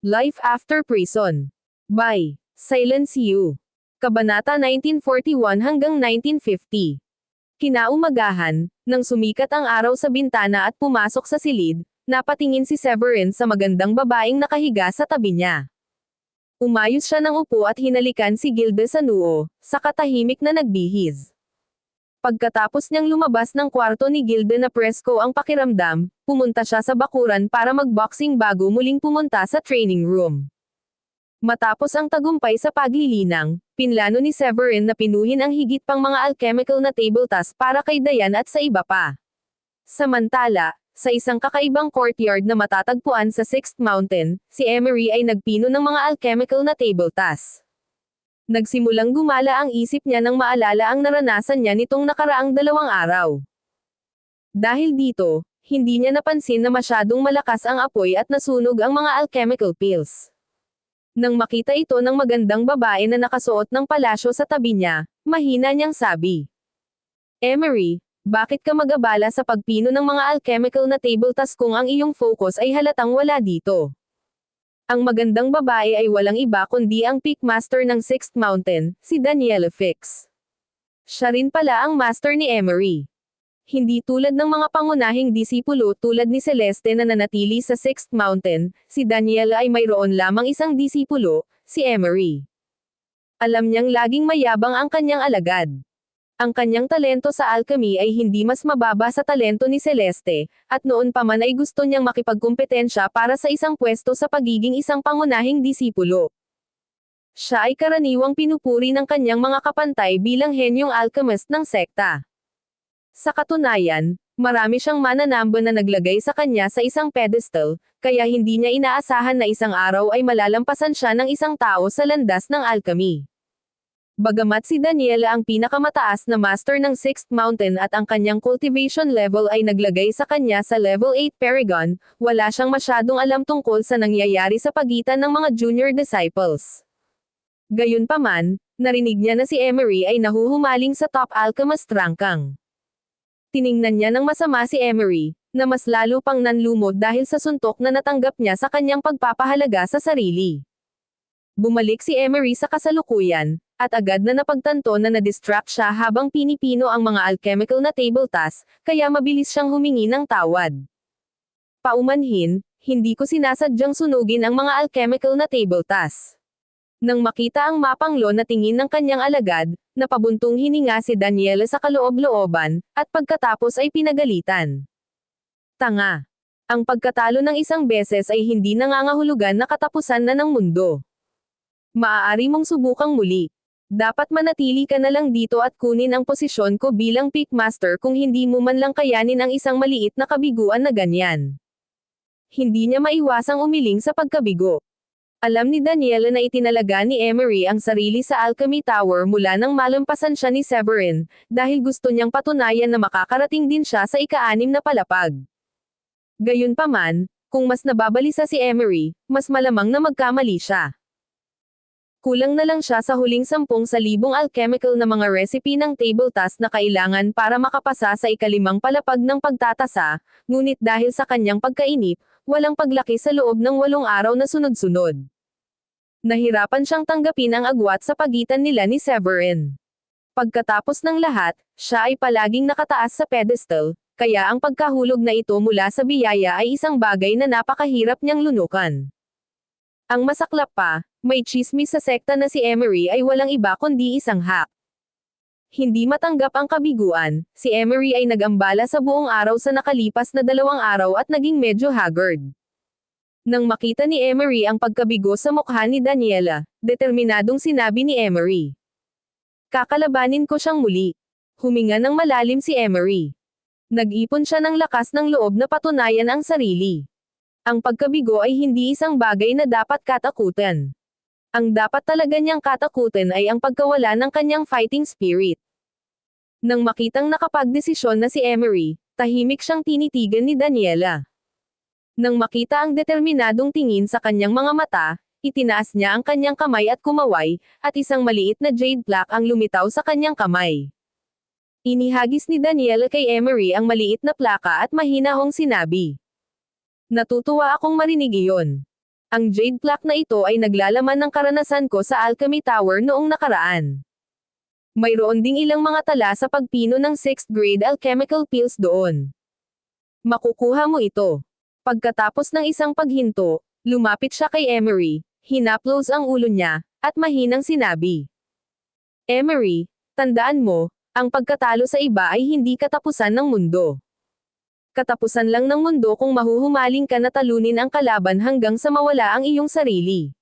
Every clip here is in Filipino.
Life After Prison. By Silence You. Kabanata 1941 hanggang 1950. Kinaumagahan, nang sumikat ang araw sa bintana at pumasok sa silid, napatingin si Severin sa magandang babaeng nakahiga sa tabi niya. Umayos siya ng upo at hinalikan si Gilda sa noo, sa katahimik na nagbihis. Pagkatapos niyang lumabas ng kwarto ni Gilda na presko ang pakiramdam, pumunta siya sa bakuran para magboxing bago muling pumunta sa training room. Matapos ang tagumpay sa paglilinang, pinlano ni Severin na pinuhin ang higit pang mga alchemical na table task para kay Diane at sa iba pa. Samantala, sa isang kakaibang courtyard na matatagpuan sa Sixth Mountain, si Emery ay nagpino ng mga alchemical na table task. Nagsimulang gumala ang isip niya nang maalala ang naranasan niya nitong nakaraang 2 araw. Dahil dito, hindi niya napansin na masyadong malakas ang apoy at nasunog ang mga alchemical pills. Nang makita ito ng magandang babae na nakasuot ng palasyo sa tabi niya, mahina niyang sabi. Emery, bakit ka mag-abala sa pagpino ng mga alchemical na table task kung ang iyong focus ay halatang wala dito? Ang magandang babae ay walang iba kundi ang peak master ng Sixth Mountain, si Daniela Fix. Siya rin pala ang master ni Emery. Hindi tulad ng mga pangunahing disipulo tulad ni Celeste na nanatili sa Sixth Mountain, si Daniela ay mayroon lamang isang disipulo, si Emery. Alam niyang laging mayabang ang kanyang alagad. Ang kanyang talento sa alchemy ay hindi mas mababa sa talento ni Celeste, at noon pa man ay gusto niyang makipagkumpetensya para sa isang pwesto sa pagiging isang pangunahing disipulo. Siya ay karaniwang pinupuri ng kanyang mga kapantay bilang henyong alchemist ng sekta. Sa katunayan, marami siyang mananamba na naglagay sa kanya sa isang pedestal, kaya hindi niya inaasahan na isang araw ay malalampasan siya ng isang tao sa landas ng alchemy. Bagamat si Daniela ang pinakamataas na master ng Sixth Mountain at ang kanyang cultivation level ay naglagay sa kanya sa level 8 Paragon, wala siyang masyadong alam tungkol sa nangyayari sa pagitan ng mga junior disciples. Gayunpaman, narinig niya na si Emery ay nahuhumaling sa top alchemist ranking. Tiningnan niya ng masama si Emery, na mas lalo pang nanlumod dahil sa suntok na natanggap niya sa kanyang pagpapahalaga sa sarili. Bumalik si Emery sa kasalukuyan, at agad na napagtanto na na-distract siya habang pinipino ang mga alchemical na table task, kaya mabilis siyang humingi ng tawad. Paumanhin, hindi ko sinasadyang sunugin ang mga alchemical na table task. Nang makita ang mapanglo na tingin ng kanyang alagad, napabuntong hininga si Daniela sa kaloob-looban, at pagkatapos ay pinagalitan. Tanga! Ang pagkatalo ng isang beses ay hindi nangangahulugan na katapusan na ng mundo. Maaari mong subukang muli. Dapat manatili ka na lang dito at kunin ang posisyon ko bilang peak master kung hindi mo man lang kayanin ang isang maliit na kabiguan na ganyan. Hindi niya maiwasang umiling sa pagkabigo. Alam ni Daniela na itinalaga ni Emery ang sarili sa Alchemy Tower mula nang malampasan siya ni Severin, dahil gusto niyang patunayan na makakarating din siya sa ika-6 na palapag. Gayunpaman, kung mas nababalisa si Emery, mas malamang na magkamali siya. Kulang na lang siya sa huling 10,000 alchemical na mga recipe ng table task na kailangan para makapasa sa ika-5 palapag ng pagtatasa, ngunit dahil sa kanyang pagkainip, walang paglaki sa loob ng 8 araw na sunod-sunod. Nahirapan siyang tanggapin ang agwat sa pagitan nila ni Severin. Pagkatapos ng lahat, siya ay palaging nakataas sa pedestal, kaya ang pagkahulog na ito mula sa biyaya ay isang bagay na napakahirap niyang lunukan. Ang masaklap pa, may tsismis sa sekta na si Emery ay walang iba kundi isang hack. Hindi matanggap ang kabiguan, si Emery ay nag-ambala sa buong araw sa nakalipas na 2 araw at naging medyo haggard. Nang makita ni Emery ang pagkabigo sa mukha ni Daniela, determinadong sinabi ni Emery. Kakalabanin ko siyang muli. Huminga ng malalim si Emery. Nag-ipon siya ng lakas ng loob na patunayan ang sarili. Ang pagkabigo ay hindi isang bagay na dapat katakutan. Ang dapat talaga niyang katakutan ay ang pagkawala ng kanyang fighting spirit. Nang makitang nakapagdesisyon na si Emery, tahimik siyang tinitigan ni Daniela. Nang makita ang determinadong tingin sa kanyang mga mata, itinaas niya ang kanyang kamay at kumaway, at isang maliit na jade plaque ang lumitaw sa kanyang kamay. Inihagis ni Daniela kay Emery ang maliit na plaka at mahinahong sinabi. Natutuwa akong marinig iyon. Ang jade plaque na ito ay naglalaman ng karanasan ko sa Alchemy Tower noong nakaraan. Mayroon ding ilang mga tala sa pagpino ng 6th grade alchemical pills doon. Makukuha mo ito. Pagkatapos ng isang paghinto, lumapit siya kay Emery, hinaplos ang ulo niya, at mahinang sinabi. Emery, tandaan mo, ang pagkatalo sa iba ay hindi katapusan ng mundo. Katapusan lang ng mundo kung mahuhumaling ka na talunin ang kalaban hanggang sa mawala ang iyong sarili.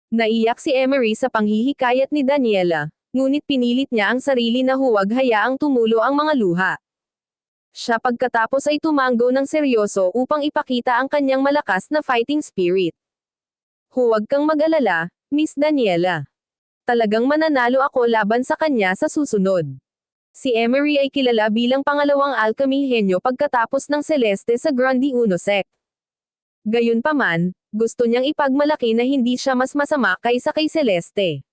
Naiyak si Emery sa panghihikayat ni Daniela, ngunit pinilit niya ang sarili na huwag hayaang tumulo ang mga luha. Siya pagkatapos ay tumanggo ng seryoso upang ipakita ang kanyang malakas na fighting spirit. Huwag kang mag-alala, Miss Daniela. Talagang mananalo ako laban sa kanya sa susunod. Si Emery ay kilala bilang pangalawang alchemy henyo pagkatapos ng Celeste sa Grandi Uno Sect. Gayunpaman, gusto niyang ipagmalaki na hindi siya mas masama kaysa kay Celeste.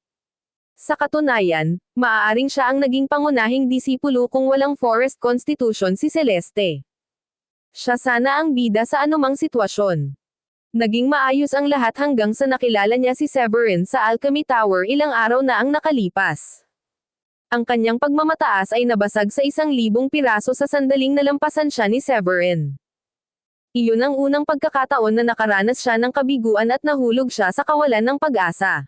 Sa katunayan, maaaring siya ang naging pangunahing disipulo kung walang Forest Constitution si Celeste. Siya sana ang bida sa anumang sitwasyon. Naging maayos ang lahat hanggang sa nakilala niya si Severin sa Alchemy Tower ilang araw na ang nakalipas. Ang kanyang pagmamataas ay nabasag sa 1,000 piraso sa sandaling nalampasan siya ni Severin. Iyon ang unang pagkakataon na nakaranas siya ng kabiguan at nahulog siya sa kawalan ng pag-asa.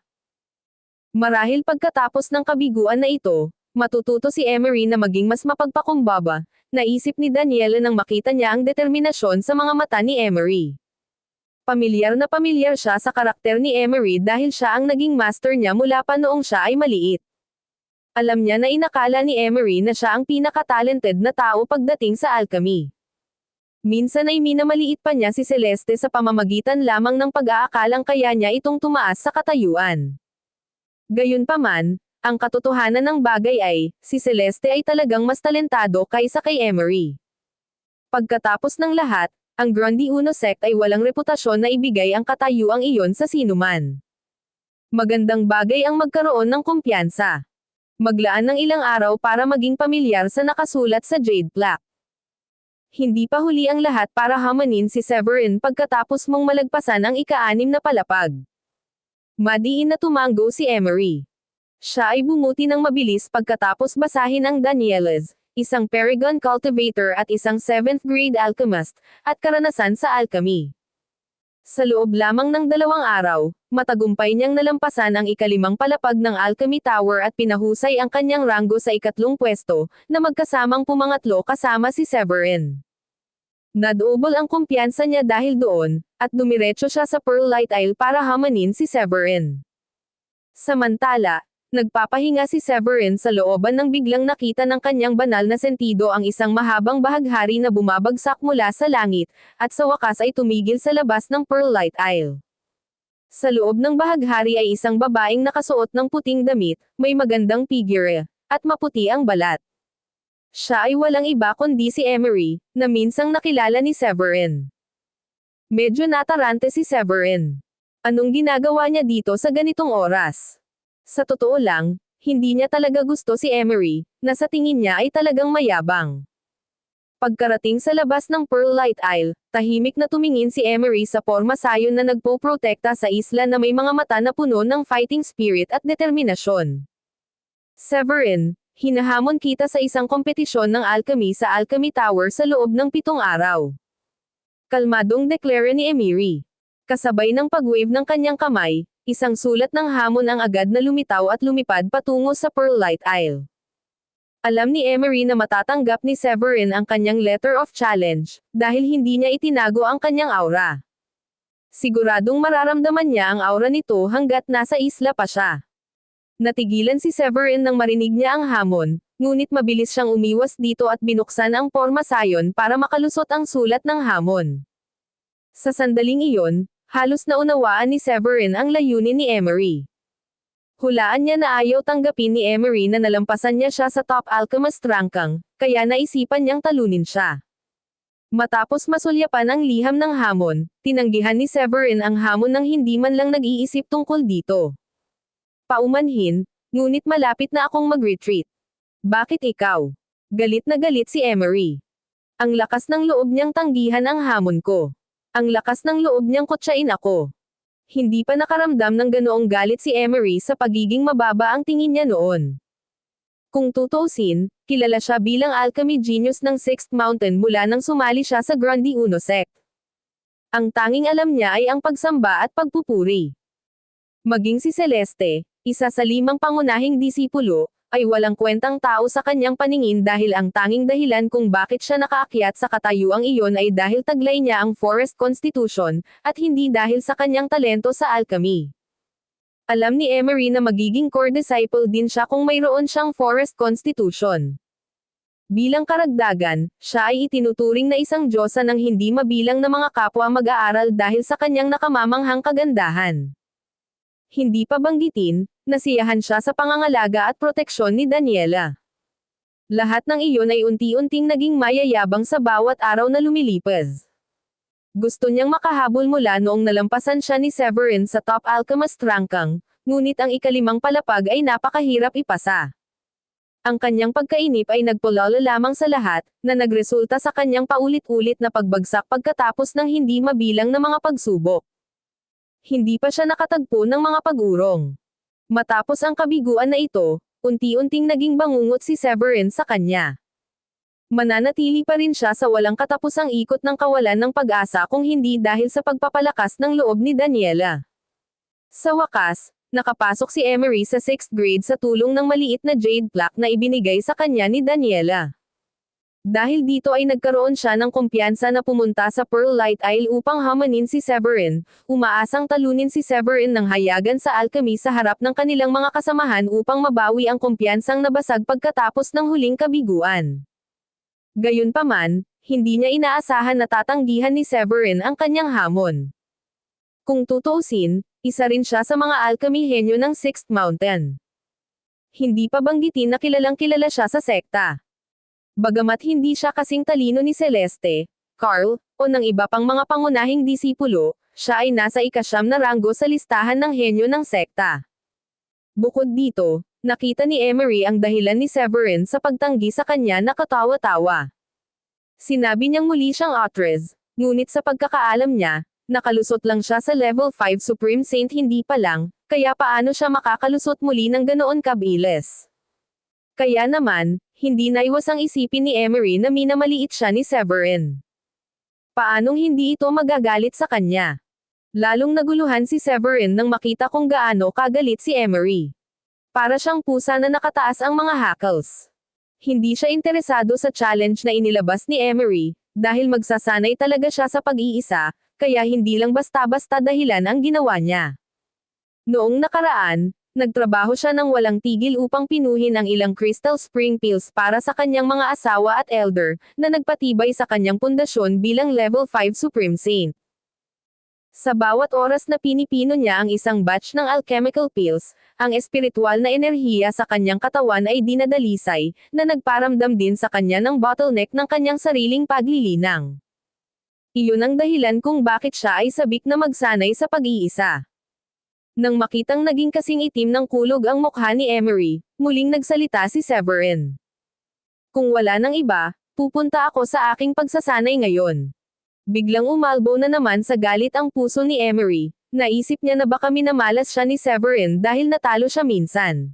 Marahil pagkatapos ng kabiguan na ito, matututo si Emery na maging mas mapagpakumbaba, naisip ni Daniela nang makita niya ang determinasyon sa mga mata ni Emery. Pamilyar na pamilyar siya sa karakter ni Emery dahil siya ang naging master niya mula pa noong siya ay maliit. Alam niya na inakala ni Emery na siya ang pinaka-talented na tao pagdating sa alchemy. Minsan ay minamaliit pa niya si Celeste sa pamamagitan lamang ng pag-aakalang kaya niya itong tumaas sa katayuan. Gayunpaman, ang katotohanan ng bagay ay, si Celeste ay talagang mas talentado kaysa kay Emery. Pagkatapos ng lahat, ang Grandi Uno Sect ay walang reputasyon na ibigay ang katayuang iyon sa sinuman. Magandang bagay ang magkaroon ng kumpiyansa. Maglaan ng ilang araw para maging pamilyar sa nakasulat sa jade plaque. Hindi pa huli ang lahat para hamanin si Severin pagkatapos mong malagpasan ang ika-6 na palapag. Madiin na tumango si Emery. Siya ay bumuti ng mabilis pagkatapos basahin ang Danielas, isang Paragon Cultivator at isang 7th grade alchemist, at karanasan sa alchemy. Sa loob lamang ng 2 araw, matagumpay niyang nalampasan ang ika-5 palapag ng Alchemy Tower at pinahusay ang kanyang ranggo sa ika-3 pwesto, na magkasamang pumangatlo kasama si Severin. Nadobol ang kumpiyansa niya dahil doon, at dumiretso siya sa Pearlite Isle para hamanin si Severin. Samantala, nagpapahinga si Severin sa looban nang biglang nakita ng kanyang banal na sentido ang isang mahabang bahaghari na bumabagsak mula sa langit, at sa wakas ay tumigil sa labas ng Pearlite Isle. Sa loob ng bahaghari ay isang babaeng nakasuot ng puting damit, may magandang figure, at maputi ang balat. Siya ay walang iba kundi si Emery, na minsang nakilala ni Severin. Medyo natarante si Severin. Anong ginagawa niya dito sa ganitong oras? Sa totoo lang, hindi niya talaga gusto si Emery, na sa tingin niya ay talagang mayabang. Pagkarating sa labas ng Pearlite Isle, tahimik na tumingin si Emery sa porma sayon na nagpoprotekta sa isla na may mga mata na puno ng fighting spirit at determinasyon. Severin, hinahamon kita sa isang kompetisyon ng alchemy sa Alchemy Tower sa loob ng 7 araw. Kalmadong deklara ni Emery. Kasabay ng pag-wave ng kanyang kamay, isang sulat ng hamon ang agad na lumitaw at lumipad patungo sa Pearlite Isle. Alam ni Emery na matatanggap ni Severin ang kanyang letter of challenge, dahil hindi niya itinago ang kanyang aura. Siguradong mararamdaman niya ang aura nito hanggat nasa isla pa siya. Natigilan si Severin nang marinig niya ang hamon, ngunit mabilis siyang umiwas dito at binuksan ang porma sayon para makalusot ang sulat ng hamon. Sa sandaling iyon, halos naunawaan ni Severin ang layunin ni Emery. Hulaan niya na ayaw tanggapin ni Emery na nalampasan niya siya sa top alchemist ranking, kaya naisipan niyang talunin siya. Matapos masulyapan ang liham ng hamon, tinanggihan ni Severin ang hamon nang hindi man lang nag-iisip tungkol dito. Paumanhin, ngunit malapit na akong mag-retreat. Bakit ikaw? Galit na galit si Emery. Ang lakas ng loob niyang tanggihan ang hamon ko. Ang lakas ng loob niyang kutsain ako. Hindi pa nakaramdam ng ganoong galit si Emery sa pagiging mababa ang tingin niya noon. Kung tutuusin, kilala siya bilang alchemy genius ng Sixth Mountain mula nang sumali siya sa Grundy Uno sect. Ang tanging alam niya ay ang pagsamba at pagpupuri. Maging si Celeste, isa sa 5 pangunahing disipulo, ay walang kwentang tao sa kanyang paningin dahil ang tanging dahilan kung bakit siya nakaakyat sa katayuang iyon ay dahil taglay niya ang Forest Constitution, at hindi dahil sa kanyang talento sa alchemy. Alam ni Emery na magiging core disciple din siya kung mayroon siyang Forest Constitution. Bilang karagdagan, siya ay itinuturing na isang diyosa ng hindi mabilang na mga kapwa mag-aaral dahil sa kanyang nakamamanghang kagandahan. Hindi pa banggitin, nasiyahan siya sa pangangalaga at proteksyon ni Daniela. Lahat ng iyon ay unti-unting naging mayayabang sa bawat araw na lumilipas. Gusto niyang makahabol mula noong nalampasan siya ni Severin sa top alchemist ranking, ngunit ang ika-5 palapag ay napakahirap ipasa. Ang kanyang pagkainip ay nagpulala lamang sa lahat, na nagresulta sa kanyang paulit-ulit na pagbagsak pagkatapos ng hindi mabilang na mga pagsubok. Hindi pa siya nakatagpo ng mga pag-urong. Matapos ang kabiguan na ito, unti-unting naging bangungot si Severin sa kanya. Mananatili pa rin siya sa walang katapusang ikot ng kawalan ng pag-asa kung hindi dahil sa pagpapalakas ng loob ni Daniela. Sa wakas, nakapasok si Emery sa 6th grade sa tulong ng maliit na jade plaque na ibinigay sa kanya ni Daniela. Dahil dito ay nagkaroon siya ng kumpiyansa na pumunta sa Pearl Light Isle upang hamanin si Severin, umaasang talunin si Severin ng hayagan sa alchemy sa harap ng kanilang mga kasamahan upang mabawi ang kumpiyansang nabasag pagkatapos ng huling kabiguan. Gayunpaman, hindi niya inaasahan na tatanggihan ni Severin ang kanyang hamon. Kung tutuusin, isa rin siya sa mga alchemy henyo ng Sixth Mountain. Hindi pa banggitin na kilalang-kilala siya sa sekta. Bagamat hindi siya kasing talino ni Celeste, Carl, o ng iba pang mga pangunahing disipulo, siya ay nasa ika-9 na ranggo sa listahan ng henyo ng sekta. Bukod dito, nakita ni Emery ang dahilan ni Severin sa pagtanggi sa kanya na katawa-tawa. Sinabi niyang muli siyang Autres, ngunit sa pagkakaalam niya, nakalusot lang siya sa level 5 Supreme Saint hindi pa lang, kaya paano siya makakalusot muli ng ganoon kabilis? Kaya naman, hindi naiwasang isipin ni Emery na minamaliit siya ni Severin. Paanong hindi ito magagalit sa kanya? Lalong naguluhan si Severin nang makita kung gaano kagalit si Emery. Para siyang pusa na nakataas ang mga hackles. Hindi siya interesado sa challenge na inilabas ni Emery, dahil magsasanay talaga siya sa pag-iisa, kaya hindi lang basta-basta dahilan ang ginawa niya. Noong nakaraan, nagtrabaho siya ng walang tigil upang pinuhin ang ilang Crystal Spring Pills para sa kanyang mga asawa at elder, na nagpatibay sa kanyang pundasyon bilang level 5 Supreme Saint. Sa bawat oras na pinipino niya ang isang batch ng alchemical pills, ang espiritual na enerhiya sa kanyang katawan ay dinadalisay, na nagparamdam din sa kanya ng bottleneck ng kanyang sariling paglilinang. Iyon ang dahilan kung bakit siya ay sabik na magsanay sa pag-iisa. Nang makitang naging kasing itim ng kulog ang mukha ni Emery, muling nagsalita si Severin. Kung wala nang iba, pupunta ako sa aking pagsasanay ngayon. Biglang umalbo na naman sa galit ang puso ni Emery, naisip niya na baka minamalas siya ni Severin dahil natalo siya minsan.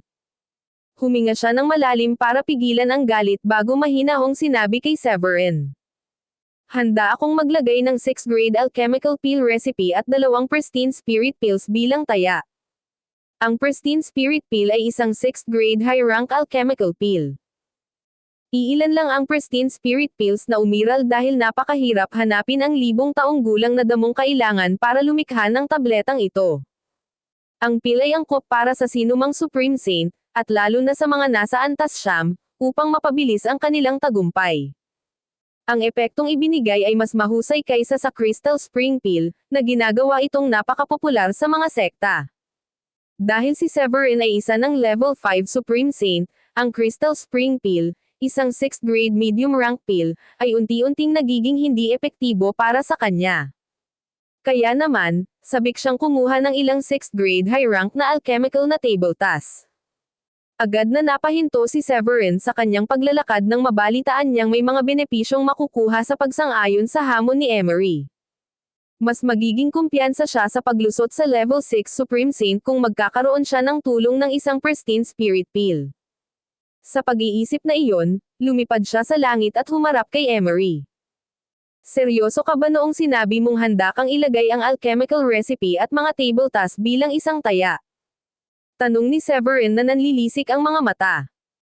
Huminga siya ng malalim para pigilan ang galit bago mahinahong sinabi kay Severin. Handa akong maglagay ng 6th grade alchemical pill recipe at 2 pristine spirit pills bilang taya. Ang pristine spirit pill ay isang 6th grade high rank alchemical pill. Iilan lang ang pristine spirit pills na umiral dahil napakahirap hanapin ang 1,000 taong gulang na damong kailangan para lumikha ng tabletang ito. Ang pill ay angkop para sa sinumang Supreme Saint, at lalo na sa mga nasa antas siyam, upang mapabilis ang kanilang tagumpay. Ang epektong ibinigay ay mas mahusay kaysa sa Crystal Spring Pill, na ginagawa itong napakapopular sa mga sekta. Dahil si Severin ay isa ng level 5 Supreme Saint, ang Crystal Spring Pill, isang 6th grade medium rank pill, ay unti-unting nagiging hindi epektibo para sa kanya. Kaya naman, sabik siyang kumuha ng ilang 6th grade high rank na alchemical na table task. Agad na napahinto si Severin sa kanyang paglalakad nang mabalitaan niyang may mga benepisyong makukuha sa pagsang-ayon sa hamon ni Emery. Mas magiging kumpiyansa siya sa paglusot sa level 6 Supreme Saint kung magkakaroon siya ng tulong ng isang pristine spirit peel. Sa pag-iisip na iyon, lumipad siya sa langit at humarap kay Emery. Seryoso ka ba noong sinabi mong handa kang ilagay ang alchemical recipe at mga table task bilang isang taya? Tanong ni Severin na nanlilisik ang mga mata.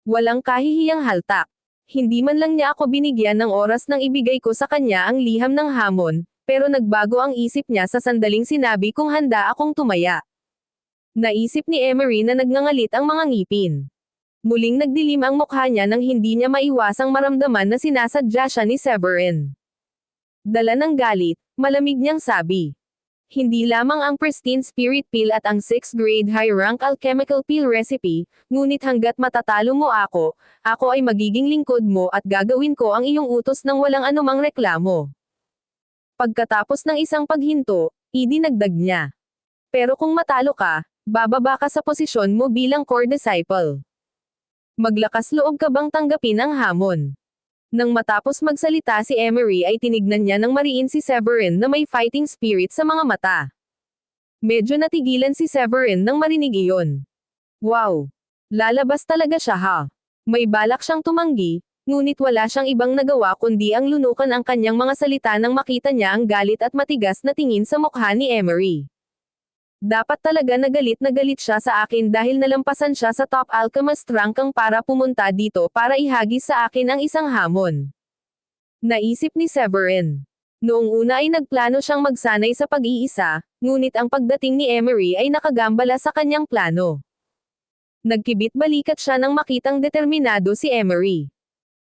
Walang kahihiyang haltak. Hindi man lang niya ako binigyan ng oras nang ibigay ko sa kanya ang liham ng hamon, pero nagbago ang isip niya sa sandaling sinabi kong handa akong tumaya. Naisip ni Emery na nagngangalit ang mga ngipin. Muling nagdilim ang mukha niya nang hindi niya maiwasang maramdaman na sinasadya siya ni Severin. Dala ng galit, malamig niyang sabi. Hindi lamang ang pristine spirit peel at ang 6th grade high rank alchemical peel recipe, ngunit hanggat matatalo mo ako ay magiging lingkod mo at gagawin ko ang iyong utos ng walang anumang reklamo. Pagkatapos ng isang paghinto, idinagdag niya. Pero kung matalo ka, bababa ka sa posisyon mo bilang core disciple. Maglakas loob ka bang tanggapin ang hamon? Nang matapos magsalita si Emery ay tinignan niya ng mariin si Severin na may fighting spirit sa mga mata. Medyo natigilan si Severin nang marinig iyon. Wow! Lalabas talaga siya ha. May balak siyang tumanggi, ngunit wala siyang ibang nagawa kundi ang lunukan ang kanyang mga salita nang makita niya ang galit at matigas na tingin sa mukha ni Emery. Dapat talaga na galit siya sa akin dahil nalampasan siya sa top alchemist rank para pumunta dito para ihagis sa akin ang isang hamon. Naisip ni Severin. Noong una ay nagplano siyang magsanay sa pag-iisa, ngunit ang pagdating ni Emery ay nakagambala sa kanyang plano. Nagkibit-balikat siya nang makitang determinado si Emery.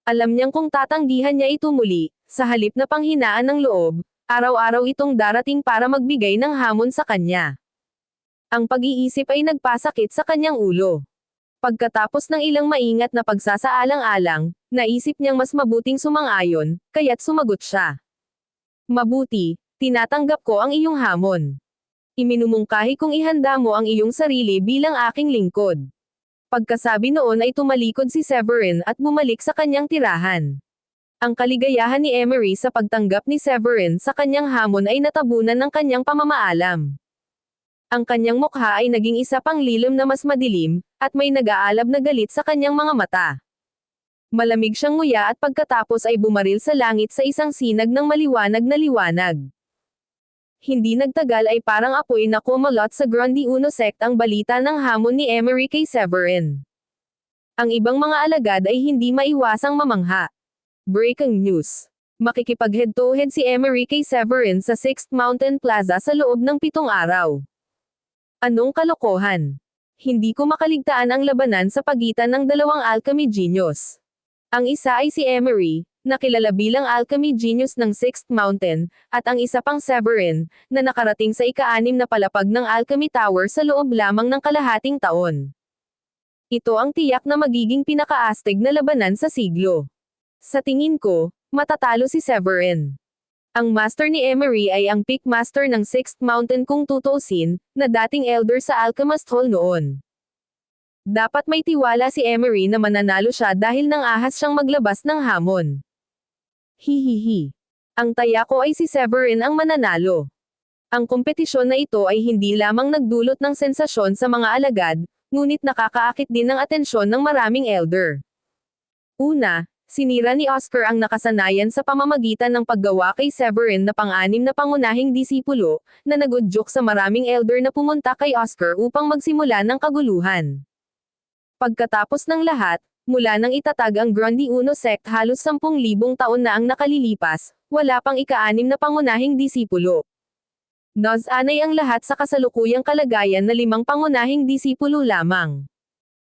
Alam niyang kung tatanggihan niya ito muli, sa halip na panghinaan ng loob, araw-araw itong darating para magbigay ng hamon sa kanya. Ang pag-iisip ay nagpasakit sa kanyang ulo. Pagkatapos ng ilang maingat na pagsasaalang-alang, naisip niyang mas mabuting sumang-ayon, kaya't sumagot siya. Mabuti, tinatanggap ko ang iyong hamon. Iminumungkahi kong ihanda mo ang iyong sarili bilang aking lingkod. Pagkasabi noon ay tumalikod si Severin at bumalik sa kanyang tirahan. Ang kaligayahan ni Emery sa pagtanggap ni Severin sa kanyang hamon ay natabunan ng kanyang pamamaalam. Ang kanyang mukha ay naging isa pang lilim na mas madilim, at may nag-aalab na galit sa kanyang mga mata. Malamig siyang nguya at pagkatapos ay bumaril sa langit sa isang sinag ng maliwanag na liwanag. Hindi nagtagal ay parang apoy na kumalot sa Grundy Uno sect ang balita ng hamon ni Emery kay Severin. Ang ibang mga alagad ay hindi maiwasang mamangha. Breaking news. Makikipag head-to-head si Emery kay Severin sa 6th Mountain Plaza sa loob ng 7 araw. Anong kalokohan? Hindi ko makaligtaan ang labanan sa pagitan ng dalawang alchemy genius. Ang isa ay si Emery, na kilala bilang alchemy genius ng 6th Mountain, at ang isa pang Severin, na nakarating sa ika-6 na palapag ng Alchemy Tower sa loob lamang ng kalahating taon. Ito ang tiyak na magiging pinakaastig na labanan sa siglo. Sa tingin ko, matatalo si Severin. Ang master ni Emery ay ang peak master ng 6th Mountain kung tutuusin, na dating elder sa Alchemist Hall noon. Dapat may tiwala si Emery na mananalo siya dahil nang ahas siyang maglabas ng hamon. Hihihi. Ang taya ko ay si Severin ang mananalo. Ang kompetisyon na ito ay hindi lamang nagdulot ng sensasyon sa mga alagad, ngunit nakakaakit din ng atensyon ng maraming elder. Una, sinira ni Oscar ang nakasanayan sa pamamagitan ng paggawa kay Severin na pang-6 na pangunahing disipulo, na nagudyok sa maraming elder na pumunta kay Oscar upang magsimula ng kaguluhan. Pagkatapos ng lahat, mula nang itatag ang Grundy Uno sect halos 10,000 taon na ang nakalilipas, wala pang ika-6 na pangunahing disipulo. Nozanay ang lahat sa kasalukuyang kalagayan na 5 pangunahing disipulo lamang.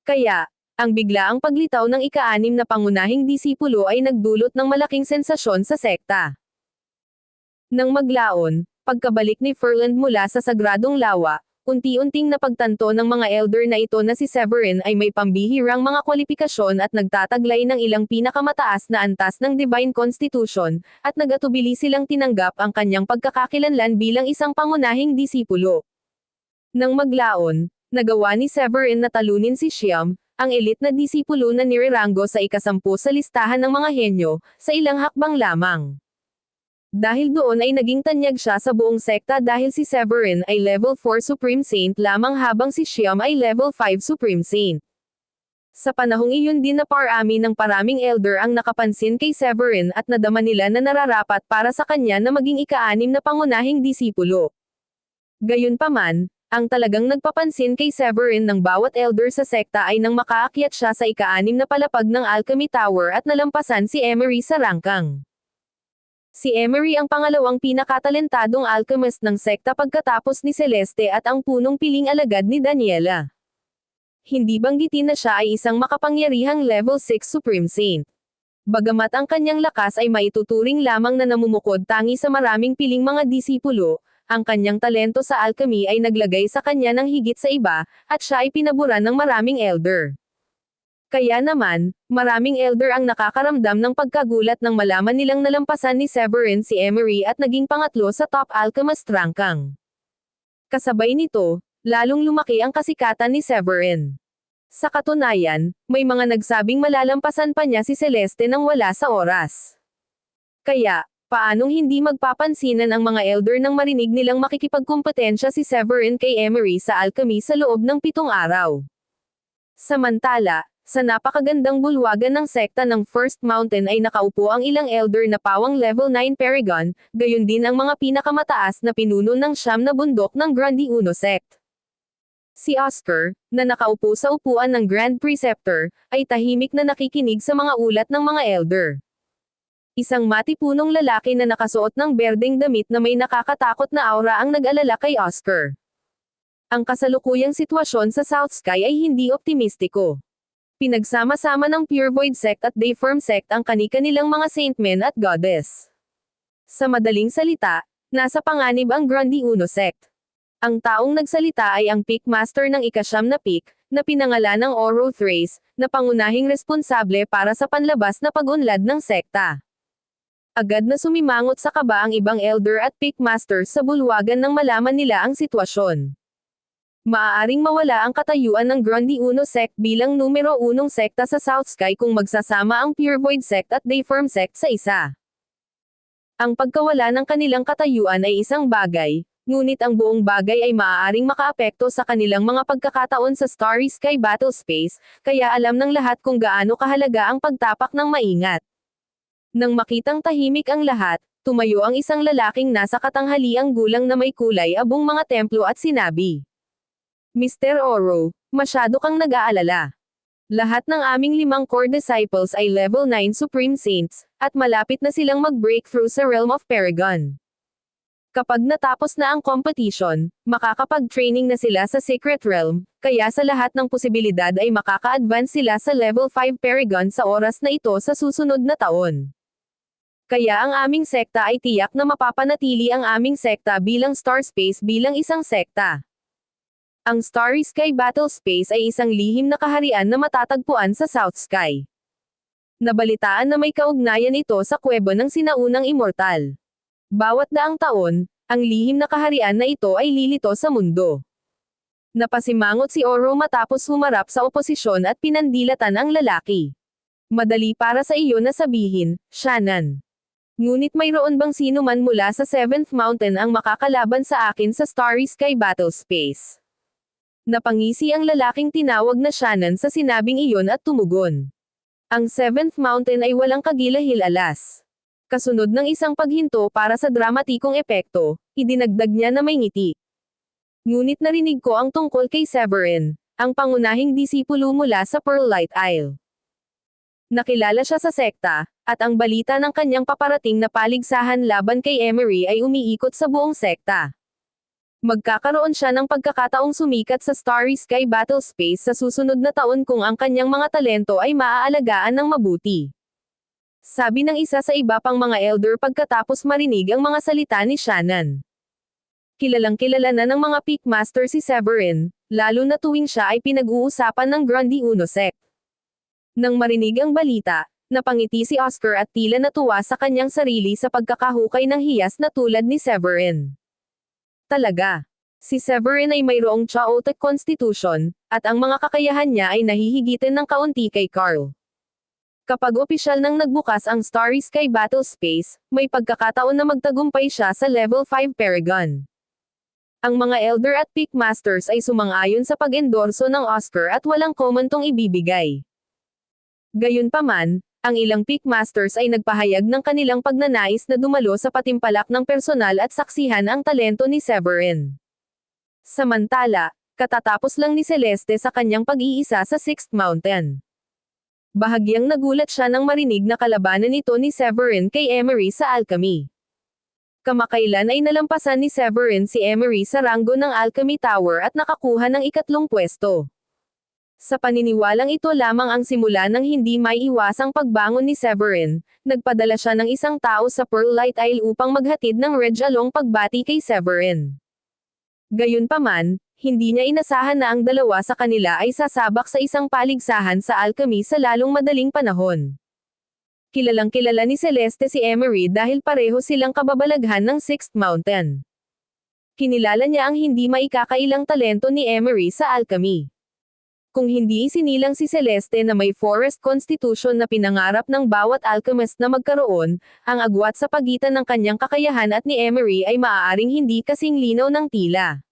Kaya, ang biglaang paglitaw ng ika-6 na pangunahing disipulo ay nagdulot ng malaking sensasyon sa sekta. Nang maglaon, pagkabalik ni Ferland mula sa Sagradong Lawa, unti-unting napagtanto ng mga elder na ito na si Severin ay may pambihirang mga kwalifikasyon at nagtataglay ng ilang pinakamataas na antas ng Divine Constitution, at nagatubili silang tinanggap ang kanyang pagkakakilanlan bilang isang pangunahing disipulo. Nang maglaon, nagawa ni Severin na talunin si Xiam, ang elite na disipulo na nireranggo sa ika-10 sa listahan ng mga henyo, sa ilang hakbang lamang. Dahil doon ay naging tanyag siya sa buong sekta dahil si Severin ay level 4 Supreme Saint lamang habang si Xiam ay level 5 Supreme Saint. Sa panahong iyon din na parami ng paraming elder ang nakapansin kay Severin at nadama nila na nararapat para sa kanya na maging ika-6 na pangunahing disipulo. Gayunpaman, ang talagang nagpapansin kay Severin ng bawat elder sa sekta ay nang makaakyat siya sa ika-6 na palapag ng Alchemy Tower at nalampasan si Emery sa rangkang. Si Emery ang pangalawang pinakatalentadong alchemist ng sekta pagkatapos ni Celeste at ang punong piling alagad ni Daniela. Hindi banggitin na siya ay isang makapangyarihang level 6 Supreme Saint. Bagamat ang kanyang lakas ay maituturing lamang na namumukod tangi sa maraming piling mga disipulo, ang kanyang talento sa alchemy ay naglagay sa kanya ng higit sa iba, at siya ay pinaburan ng maraming elder. Kaya naman, maraming elder ang nakakaramdam ng pagkagulat nang malaman nilang nalampasan ni Severin si Emery at naging pangatlo sa top alchemist ranking. Kasabay nito, lalong lumaki ang kasikatan ni Severin. Sa katunayan, may mga nagsabing malalampasan pa niya si Celeste nang wala sa oras. Kaya, paanong hindi magpapansinan ang mga elder nang marinig nilang makikipagkumpetensya si Severin kay Emery sa alchemy sa loob ng 7 araw. Samantala, sa napakagandang bulwagan ng sekta ng First Mountain ay nakaupo ang ilang elder na pawang level 9 Paragon, gayon din ang mga pinakamataas na pinuno ng siyam na bundok ng Grandi Uno sect. Si Oscar, na nakaupo sa upuan ng Grand Preceptor, ay tahimik na nakikinig sa mga ulat ng mga elder. Isang matipunong lalaki na nakasuot ng berdeng damit na may nakakatakot na aura ang nag-alala kay Oscar. Ang kasalukuyang sitwasyon sa South Sky ay hindi optimistiko. Pinagsama-sama ng Pure Void Sect at Dayform Sect ang kani-kanilang mga saintmen at goddess. Sa madaling salita, nasa panganib ang Grandi Uno Sect. Ang taong nagsalita ay ang Peak Master ng ika-9 na Peak, na pinangalan ng Oro Thrace, na pangunahing responsable para sa panlabas na pag-unlad ng sekta. Agad na sumimangot sa kaba ang ibang elder at Peak Masters sa bulwagan nang malaman nila ang sitwasyon. Maaaring mawala ang katayuan ng Grandi Uno Sect bilang numero 1 sekta sa South Sky kung magsasama ang Pure Void Sect at Dayform Sect sa isa. Ang pagkawala ng kanilang katayuan ay isang bagay, ngunit ang buong bagay ay maaaring makaapekto sa kanilang mga pagkakataon sa Starry Sky Battle Space, kaya alam ng lahat kung gaano kahalaga ang pagtapak ng maingat. Nang makitang tahimik ang lahat, tumayo ang isang lalaking nasa katanghaliang gulang na may kulay abong mga templo at sinabi, Mr. Oro, masyado kang nag-aalala. Lahat ng aming 5 core disciples ay level 9 Supreme Saints, at malapit na silang mag-breakthrough sa Realm of Paragon. Kapag natapos na ang competition, makakapag-training na sila sa Secret Realm, kaya sa lahat ng posibilidad ay makaka-advance sila sa level 5 Paragon sa oras na ito sa susunod na taon. Kaya ang aming sekta ay tiyak na mapapanatili ang aming sekta bilang Star Space bilang isang sekta. Ang Starry Sky Battle Space ay isang lihim na kaharian na matatagpuan sa South Sky. Nabalitaan na may kaugnayan ito sa kuweba ng sinaunang immortal. Bawat daang taon, ang lihim na kaharian na ito ay lilito sa mundo. Napasimangot si Oro matapos humarap sa oposisyon at pinandilatan ang lalaki. Madali para sa iyo na sabihin, Shannon. Ngunit mayroon bang sino man mula sa 7th Mountain ang makakalaban sa akin sa Starry Sky Battle Space? Napangisi ang lalaking tinawag na Shannon sa sinabing iyon at tumugon. Ang 7th Mountain ay walang kagilahil-alas. Kasunod ng isang paghinto para sa dramatikong epekto, idinagdag niya na may ngiti. Ngunit narinig ko ang tungkol kay Severin, ang pangunahing disipulo mula sa Pearlite Isle. Nakilala siya sa sekta, at ang balita ng kanyang paparating na paligsahan laban kay Emery ay umiikot sa buong sekta. Magkakaroon siya ng pagkakataong sumikat sa Starry Sky Battle Space sa susunod na taon kung ang kanyang mga talento ay maaalagaan ng mabuti. Sabi ng isa sa iba pang mga elder pagkatapos marinig ang mga salita ni Shannon. Kilalang kilala na ng mga Peak Master si Severin, lalo na tuwing siya ay pinag-uusapan ng Grandi Uno Sect. Nang marinig ang balita, napangiti si Oscar at tila natuwa sa kanyang sarili sa pagkakahukay ng hiyas na tulad ni Severin. Talaga. Si Severin ay mayroong chaotic constitution, at ang mga kakayahan niya ay nahihigitan ng kaunti kay Carl. Kapag opisyal nang nagbukas ang Starry Sky Battle Space, may pagkakataon na magtagumpay siya sa Level 5 Paragon. Ang mga Elder at Peak Masters ay sumang-ayon sa pag-endorso ng Oscar at walang komentong ibibigay. Gayunpaman, ang ilang Peak Masters ay nagpahayag ng kanilang pagnanais na dumalo sa patimpalak ng personal at saksihan ang talento ni Severin. Samantala, katatapos lang ni Celeste sa kanyang pag-iisa sa Sixth Mountain. Bahagyang nagulat siya nang marinig na kalabanan nito ni Severin kay Emery sa alchemy. Kamakailan ay nalampasan ni Severin si Emery sa ranggo ng Alchemy Tower at nakakuha ng ikatlong pwesto. Sa paniniwalang ito lamang ang simula ng hindi maiiwasang pagbangon ni Severin, nagpadala siya ng isang tao sa Pearl Light Isle upang maghatid ng Regalong pagbati kay Severin. Gayunpaman, hindi niya inasahan na ang dalawa sa kanila ay sasabak sa isang paligsahan sa alchemy sa lalong madaling panahon. Kilalang-kilala ni Celeste si Emery dahil pareho silang kababalaghan ng Sixth Mountain. Kinilala niya ang hindi maikakailang talento ni Emery sa alchemy. Kung hindi isinilang si Celeste na may forest constitution na pinangarap ng bawat alchemist na magkaroon, ang agwat sa pagitan ng kanyang kakayahan at ni Emery ay maaaring hindi kasing linaw ng tila.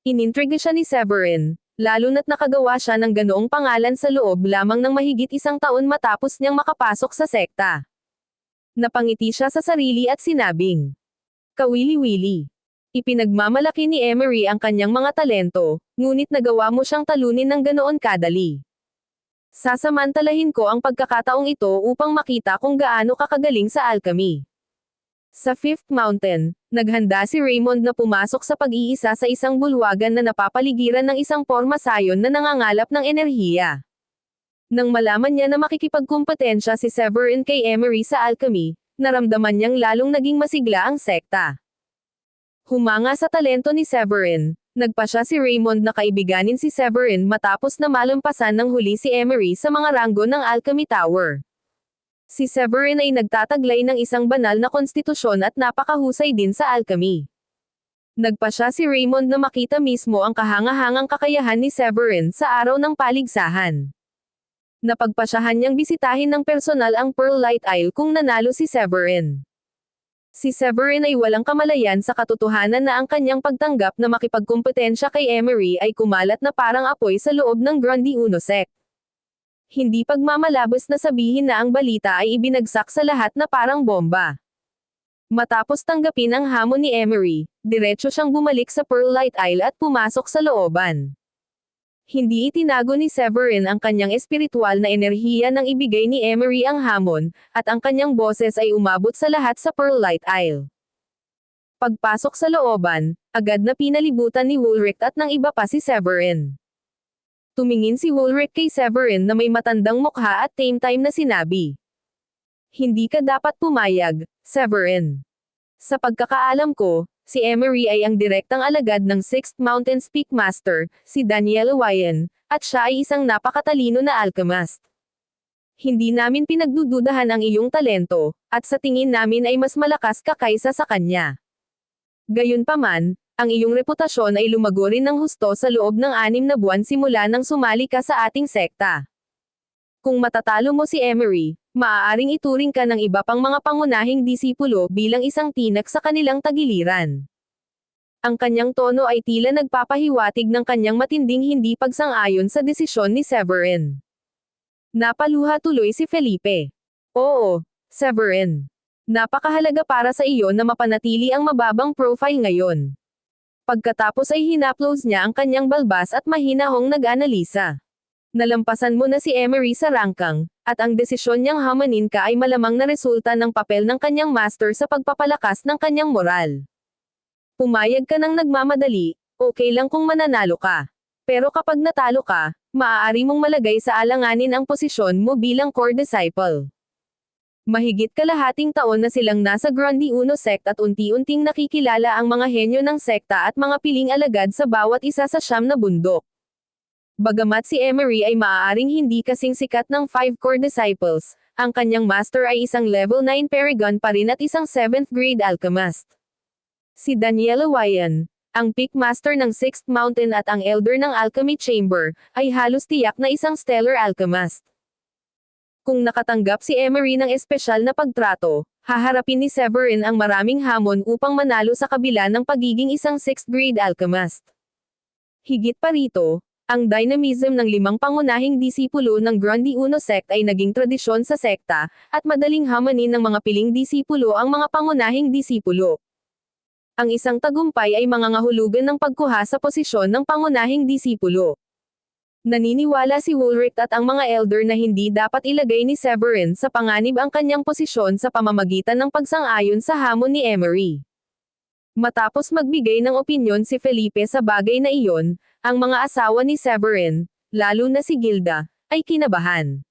Inintriga siya ni Severin, lalo na't nakagawa siya ng ganoong pangalan sa loob lamang ng mahigit isang taon matapos niyang makapasok sa sekta. Napangiti siya sa sarili at sinabing, "Kawili-wili. Ipinagmamalaki ni Emery ang kanyang mga talento, ngunit nagawa mo siyang talunin ng ganoon kadali. Sasamantalahin ko ang pagkakataong ito upang makita kung gaano kakagaling sa alchemy." Sa Fifth Mountain, naghanda si Raymond na pumasok sa pag-iisa sa isang bulwagan na napapaligiran ng isang pormasayon na nangangalap ng enerhiya. Nang malaman niya na makikipagkumpetensya si Severin kay Emery sa alchemy, naramdaman niyang lalong naging masigla ang sekta. Humanga sa talento ni Severin, nagpa siya si Raymond na kaibiganin si Severin matapos na malampasan ng huli si Emery sa mga ranggo ng Alchemy Tower. Si Severin ay nagtataglay ng isang banal na konstitusyon at napakahusay din sa alchemy. Nagpa siya si Raymond na makita mismo ang kahangahangang kakayahan ni Severin sa araw ng paligsahan. Napagpasyahan niyang bisitahin ng personal ang Pearl Light Isle kung nanalo si Severin. Si Severin ay walang kamalayan sa katotohanan na ang kanyang pagtanggap na makipagkumpetensya kay Emery ay kumalat na parang apoy sa loob ng Grundy Uno sect. Hindi pagmamalabos na sabihin na ang balita ay ibinagsak sa lahat na parang bomba. Matapos tanggapin ang hamon ni Emery, diretso siyang bumalik sa Pearl Light Isle at pumasok sa looban. Hindi itinago ni Severin ang kanyang espiritual na enerhiya nang ibigay ni Emery ang hamon, at ang kanyang boses ay umabot sa lahat sa Pearl Light Isle. Pagpasok sa looban, agad na pinalibutan ni Woolrich at ng iba pa si Severin. Tumingin si Woolrich kay Severin na may matandang mukha at same time na sinabi, "Hindi ka dapat pumayag, Severin. Sa pagkakaalam ko, si Emery ay ang direktang alagad ng Sixth Mountain Peak Master, si Daniel Wyan, at siya ay isang napakatalino na alchemist. Hindi namin pinagdududahan ang iyong talento, at sa tingin namin ay mas malakas ka kaysa sa kanya. Gayunpaman, ang iyong reputasyon ay lumago rin ng husto sa loob ng 6 na buwan simula nang sumali ka sa ating sekta. Kung matatalo mo si Emery, maaaring ituring ka ng iba pang mga pangunahing disipulo bilang isang tinak sa kanilang tagiliran." Ang kanyang tono ay tila nagpapahiwatig ng kanyang matinding hindi pagsang-ayon sa desisyon ni Severin. Napaluha tuloy si Felipe. "Oo, Severin. Napakahalaga para sa iyo na mapanatili ang mababang profile ngayon." Pagkatapos ay hinaplos niya ang kanyang balbas at mahinahong nag-analisa. Nalampasan mo na si Emery sa rangkang, at ang desisyon niyang hamanin ka ay malamang na resulta ng papel ng kanyang master sa pagpapalakas ng kanyang moral. Pumayag ka ng nagmamadali, okay lang kung mananalo ka. Pero kapag natalo ka, maaari mong malagay sa alanganin ang posisyon mo bilang core disciple. Mahigit kalahating taon na silang nasa Grundy Uno sect at unti-unting nakikilala ang mga henyo ng sekta at mga piling alagad sa bawat isa sa 9 na bundok. Bagamat si Emery ay maaaring hindi kasing sikat ng 5 core disciples, ang kanyang master ay isang level 9 paragon pa rin at isang 7th grade alchemist. Si Daniel Wyan, ang peak master ng Sixth Mountain at ang elder ng Alchemy Chamber, ay halos tiyak na isang stellar alchemist. Kung nakatanggap si Emery ng espesyal na pagtrato, haharapin ni Severin ang maraming hamon upang manalo sa kabila ng pagiging isang 6th grade alchemist. Higit pa rito, ang dynamism ng 5 pangunahing disipulo ng Grundy Uno sect ay naging tradisyon sa sekta, at madaling hamanin ng mga piling disipulo ang mga pangunahing disipulo. Ang isang tagumpay ay mangangahulugan ng pagkuha sa posisyon ng pangunahing disipulo. Naniniwala si Woolrich at ang mga elder na hindi dapat ilagay ni Severin sa panganib ang kanyang posisyon sa pamamagitan ng pagsang-ayon sa hamon ni Emery. Matapos magbigay ng opinyon si Felipe sa bagay na iyon, ang mga asawa ni Severin, lalo na si Gilda, ay kinabahan.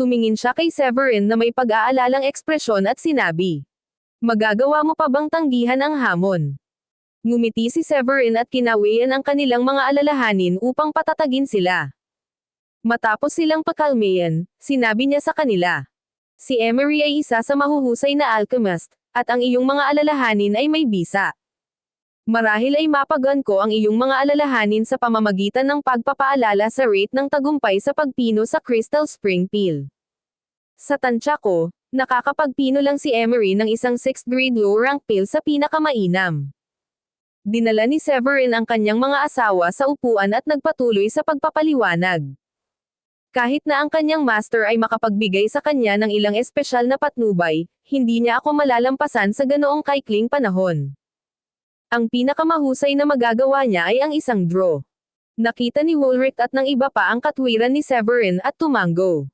Tumingin siya kay Severin na may pag-aalalang ekspresyon at sinabi, "Magagawa mo pa bang tanggihan ang hamon?" Ngumiti si Severin at kinawian ang kanilang mga alalahanin upang patatagin sila. Matapos silang pakalmayan, sinabi niya sa kanila, "Si Emery ay isa sa mahuhusay na alchemist, at ang iyong mga alalahanin ay may bisa. Marahil ay mapagan ko ang iyong mga alalahanin sa pamamagitan ng pagpapaalala sa rate ng tagumpay sa pagpino sa Crystal Spring Peel. Sa tansya ko, nakakapagpino lang si Emery ng isang 6th grade low-rank peel sa pinakamainam." Dinala ni Severin ang kanyang mga asawa sa upuan at nagpatuloy sa pagpapaliwanag. Kahit na ang kanyang master ay makapagbigay sa kanya ng ilang espesyal na patnubay, hindi niya ako malalampasan sa ganoong kaikling panahon. Ang pinakamahusay na magagawa niya ay ang isang draw. Nakita ni Woolrich at ng iba pa ang katwiran ni Severin at tumango.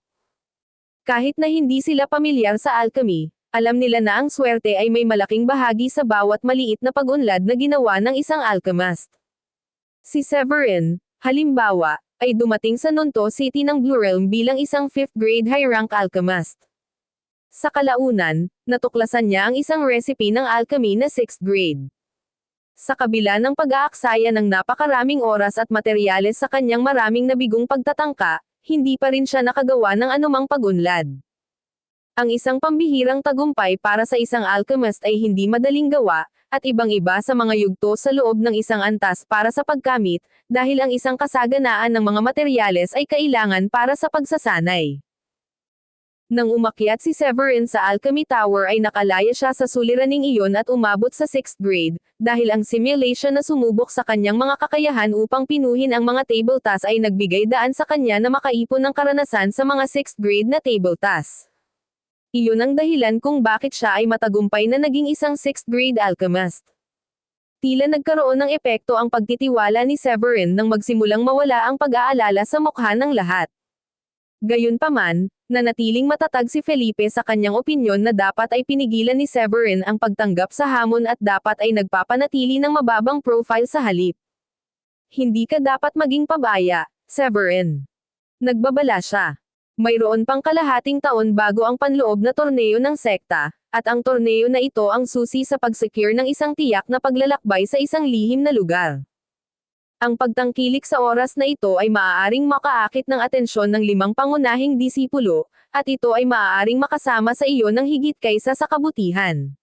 Kahit na hindi sila pamilyar sa alchemy, alam nila na ang swerte ay may malaking bahagi sa bawat maliit na pag-unlad na ginawa ng isang alchemist. Si Severin, halimbawa, ay dumating sa Nonto City ng Blue Realm bilang isang 5th grade high-rank alchemist. Sa kalaunan, natuklasan niya ang isang recipe ng alchemy na 6th grade. Sa kabila ng pag-aaksaya ng napakaraming oras at materyales sa kanyang maraming nabigong pagtatangka, hindi pa rin siya nakagawa ng anumang pag-unlad. Ang isang pambihirang tagumpay para sa isang alchemist ay hindi madaling gawa, at ibang-iba sa mga yugto sa loob ng isang antas para sa pagkamit, dahil ang isang kasaganaan ng mga materyales ay kailangan para sa pagsasanay. Nang umakyat si Severin sa Alchemy Tower ay nakalaya siya sa suliraning iyon at umabot sa 6th grade, dahil ang simulation na sumubok sa kanyang mga kakayahan upang pinuhin ang mga table tasks ay nagbigay daan sa kanya na makaipon ng karanasan sa mga 6th grade na table tasks. Iyon ang dahilan kung bakit siya ay matagumpay na naging isang 6th grade alchemist. Tila nagkaroon ng epekto ang pagtitiwala ni Severin nang magsimulang mawala ang pag-aalala sa mukha ng lahat. Gayunpaman, nanatiling matatag si Felipe sa kanyang opinyon na dapat ay pinigilan ni Severin ang pagtanggap sa hamon at dapat ay nagpapanatili ng mababang profile sa halip. "Hindi ka dapat maging pabaya, Severin." Nagbabala siya. Mayroon pang kalahating taon bago ang panloob na torneo ng sekta, at ang torneo na ito ang susi sa pag-secure ng isang tiyak na paglalakbay sa isang lihim na lugar. Ang pagtangkilik sa oras na ito ay maaaring makaakit ng atensyon ng 5 pangunahing disipulo, at ito ay maaaring makasama sa iyo ng higit kaysa sa kabutihan.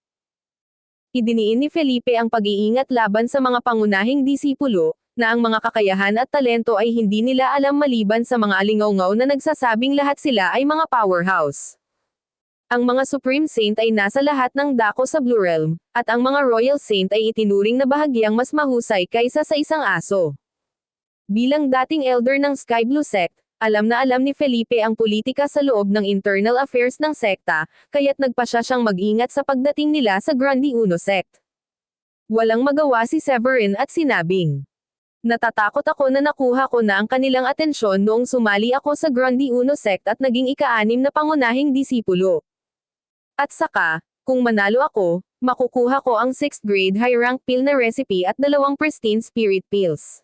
Idiniin ni Felipe ang pag-iingat laban sa mga pangunahing disipulo, na ang mga kakayahan at talento ay hindi nila alam maliban sa mga alingawngaw na nagsasabing lahat sila ay mga powerhouse. Ang mga Supreme Saint ay nasa lahat ng dako sa Blue Realm, at ang mga Royal Saint ay itinuring na bahagyang mas mahusay kaysa sa isang aso. Bilang dating elder ng Sky Blue Sect, alam na alam ni Felipe ang politika sa loob ng internal affairs ng sekta, kaya't nagpasya siyang mag-ingat sa pagdating nila sa Grundy Uno Sect. Walang magawa si Severin at sinabing, "Natatakot ako na nakuha ko na ang kanilang atensyon noong sumali ako sa Grundy Uno Sect at naging ika-6 na pangunahing disipulo. At saka, kung manalo ako, makukuha ko ang 6th grade high-rank peel na recipe at 2 pristine spirit pills.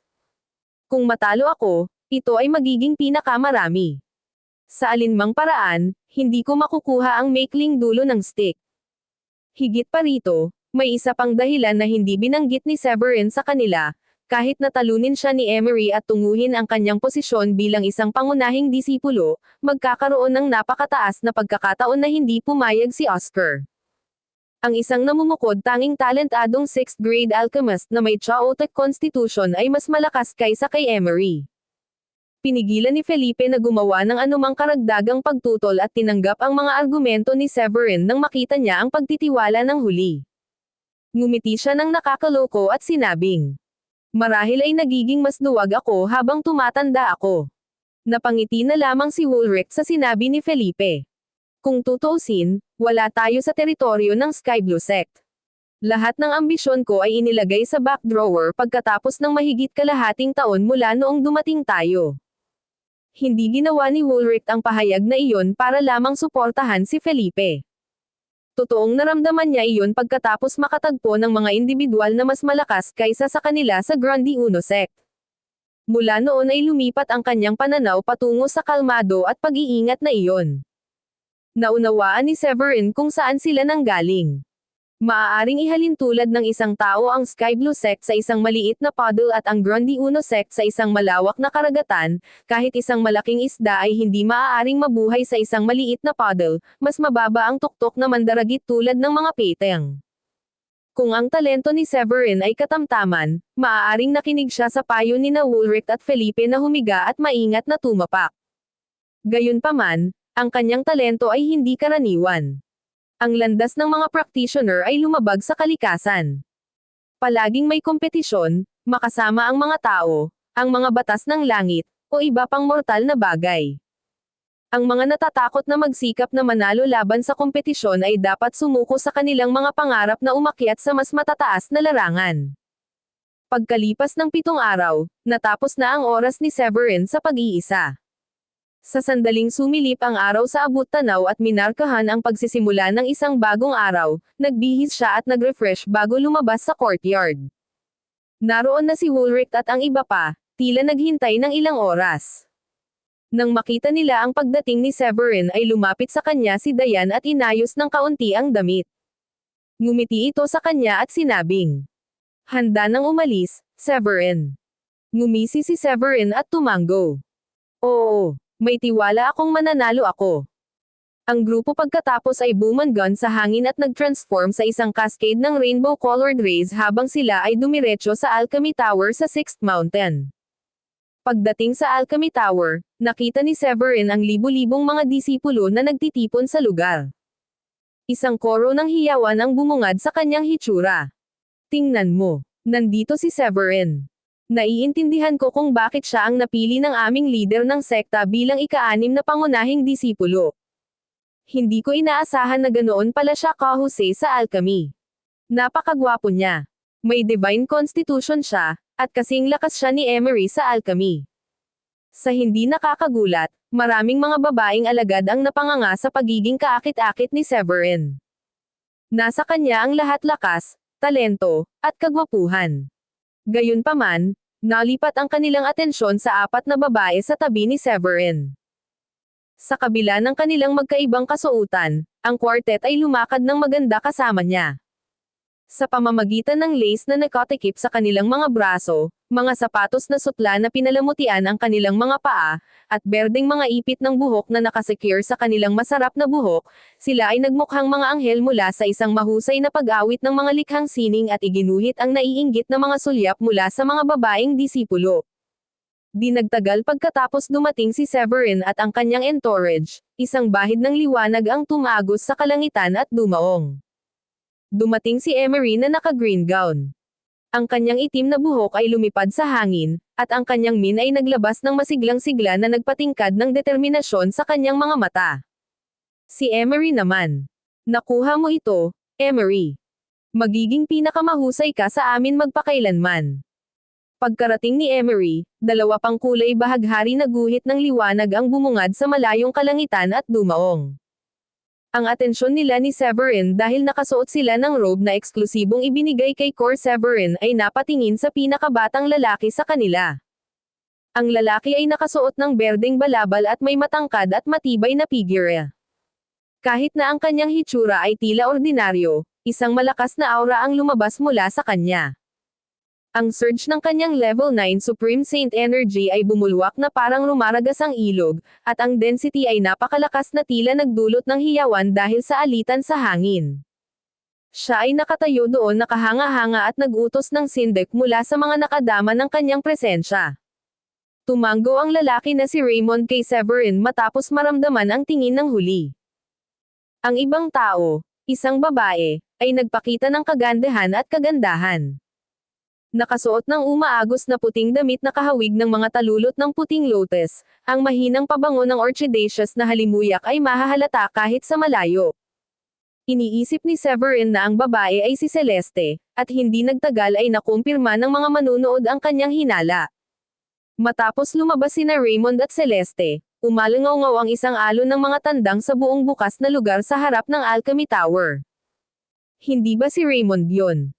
Kung matalo ako, ito ay magiging pinakamarami. Sa alinmang paraan, hindi ko makukuha ang maikling dulo ng stick." Higit pa rito, may isa pang dahilan na hindi binanggit ni Severin sa kanila. Kahit natalunin siya ni Emery at tunguhin ang kanyang posisyon bilang isang pangunahing disipulo, magkakaroon ng napakataas na pagkakataon na hindi pumayag si Oscar. Ang isang namumukod tanging talentadong 6th grade alchemist na may chaotic constitution ay mas malakas kaysa kay Emery. Pinigilan ni Felipe na gumawa ng anumang karagdagang pagtutol at tinanggap ang mga argumento ni Severin nang makita niya ang pagtitiwala ng huli. Ngumiti siya ng nakakaloko at sinabing, "Marahil ay nagiging mas duwag ako habang tumatanda ako." Napangiti na lamang si Woolrich sa sinabi ni Felipe. Kung tutuusin, wala tayo sa teritoryo ng Sky Blue Sect. Lahat ng ambisyon ko ay inilagay sa back drawer pagkatapos ng mahigit kalahating taon mula noong dumating tayo. Hindi ginawa ni Woolrich ang pahayag na iyon para lamang suportahan si Felipe. Totoong naramdaman niya iyon pagkatapos makatagpo ng mga individual na mas malakas kaysa sa kanila sa Grande Uno Sect. Mula noon ay lumipat ang kanyang pananaw patungo sa kalmado at pag-iingat na iyon. Naunawaan ni Severin kung saan sila nanggaling. Maaaring ihalin tulad ng isang tao ang Sky Blue Sect sa isang maliit na puddle at ang Grande Uno Sect sa isang malawak na karagatan, kahit isang malaking isda ay hindi maaaring mabuhay sa isang maliit na puddle, mas mababa ang tuktok na mandaragit tulad ng mga peteng. Kung ang talento ni Severin ay katamtaman, maaaring nakinig siya sa payo ni na Woolrich at Felipe na humiga at maingat na tumapak. Gayunpaman, ang kanyang talento ay hindi karaniwan. Ang landas ng mga practitioner ay lumabag sa kalikasan. Palaging may kompetisyon, makasama ang mga tao, ang mga batas ng langit, o iba pang mortal na bagay. Ang mga natatakot na magsikap na manalo laban sa kompetisyon ay dapat sumuko sa kanilang mga pangarap na umakyat sa mas matataas na larangan. Pagkalipas ng 7 araw, natapos na ang oras ni Severin sa pag-iisa. Sa sandaling sumilip ang araw sa abut-tanaw at minarkahan ang pagsisimula ng isang bagong araw, nagbihis siya at nag-refresh bago lumabas sa courtyard. Naroon na si Woolrich at ang iba pa, tila naghintay ng ilang oras. Nang makita nila ang pagdating ni Severin ay lumapit sa kanya si Diane at inayos ng kaunti ang damit. Ngumiti ito sa kanya at sinabing, "Handa nang umalis, Severin." Ngumisi si Severin at tumango. "Oo. May tiwala akong mananalo ako." Ang grupo pagkatapos ay bumangon sa hangin at nag-transform sa isang cascade ng rainbow-colored rays habang sila ay dumiretso sa Alchemy Tower sa 6th Mountain. Pagdating sa Alchemy Tower, nakita ni Severin ang libu-libong mga disipulo na nagtitipon sa lugar. Isang koro ng hiyawan ang bumungad sa kanyang hitsura. "Tingnan mo, nandito si Severin. Naiintindihan ko kung bakit siya ang napili ng aming leader ng sekta bilang ika-6 na pangunahing disipulo. Hindi ko inaasahan na ganoon pala siya kahusay sa alchemy. Napakagwapo niya. May divine constitution siya, at kasing lakas siya ni Emery sa alchemy." Sa hindi nakakagulat, maraming mga babaeng alagad ang napanganga sa pagiging kaakit-akit ni Severin. Nasa kanya ang lahat lakas, talento, at kagwapuhan. Gayunpaman, nalipat ang kanilang atensyon sa 4 na babae sa tabi ni Severin. Sa kabila ng kanilang magkaibang kasuotan, ang quartet ay lumakad ng maganda kasama niya. Sa pamamagitan ng lace na nakatikip sa kanilang mga braso, mga sapatos na sutla na pinalamutian ang kanilang mga paa, at berdeng mga ipit ng buhok na nakasecure sa kanilang masarap na buhok, sila ay nagmukhang mga anghel mula sa isang mahusay na pag-awit ng mga likhang sining at iginuhit ang naiinggit na mga sulyap mula sa mga babaeng disipulo. Di nagtagal pagkatapos dumating si Severin at ang kanyang entourage, isang bahid ng liwanag ang tumagos sa kalangitan at dumaong. Dumating si Emery na naka-green gown. Ang kanyang itim na buhok ay lumipad sa hangin, at ang kanyang min ay naglabas ng masiglang sigla na nagpatingkad ng determinasyon sa kanyang mga mata. Si Emery naman. "Nakuha mo ito, Emery. Magiging pinakamahusay ka sa amin magpakailanman." Pagkarating ni Emery, 2 pang kulay bahaghari na guhit ng liwanag ang bumungad sa malayong kalangitan at dumaong. Ang atensyon nila ni Severin dahil nakasuot sila ng robe na eksklusibong ibinigay kay Cor Severin ay napatingin sa pinakabatang lalaki sa kanila. Ang lalaki ay nakasuot ng berdeng balabal at may matangkad at matibay na figure. Kahit na ang kanyang hitsura ay tila ordinaryo, isang malakas na aura ang lumabas mula sa kanya. Ang surge ng kanyang level 9 Supreme Saint Energy ay bumulwak na parang rumaragas ang ilog, at ang density ay napakalakas na tila nagdulot ng hiyawan dahil sa alitan sa hangin. Siya ay nakatayo doon nakahanga-hanga at nag-utos ng sindek mula sa mga nakadama ng kanyang presensya. Tumango ang lalaki na si Raymond kay Severin matapos maramdaman ang tingin ng huli. Ang ibang tao, isang babae, ay nagpakita ng kagandahan at kagandahan. Nakasuot ng umaagos na puting damit na kahawig ng mga talulot ng puting lotus, ang mahinang pabango ng orchidaceous na halimuyak ay mahahalata kahit sa malayo. Iniisip ni Severin na ang babae ay si Celeste, at hindi nagtagal ay nakumpirma ng mga manunood ang kanyang hinala. Matapos lumabas sina Raymond at Celeste, umalangaw-ngaw ang isang alon ng mga tandang sa buong bukas na lugar sa harap ng Alchemy Tower. Hindi ba si Raymond yon?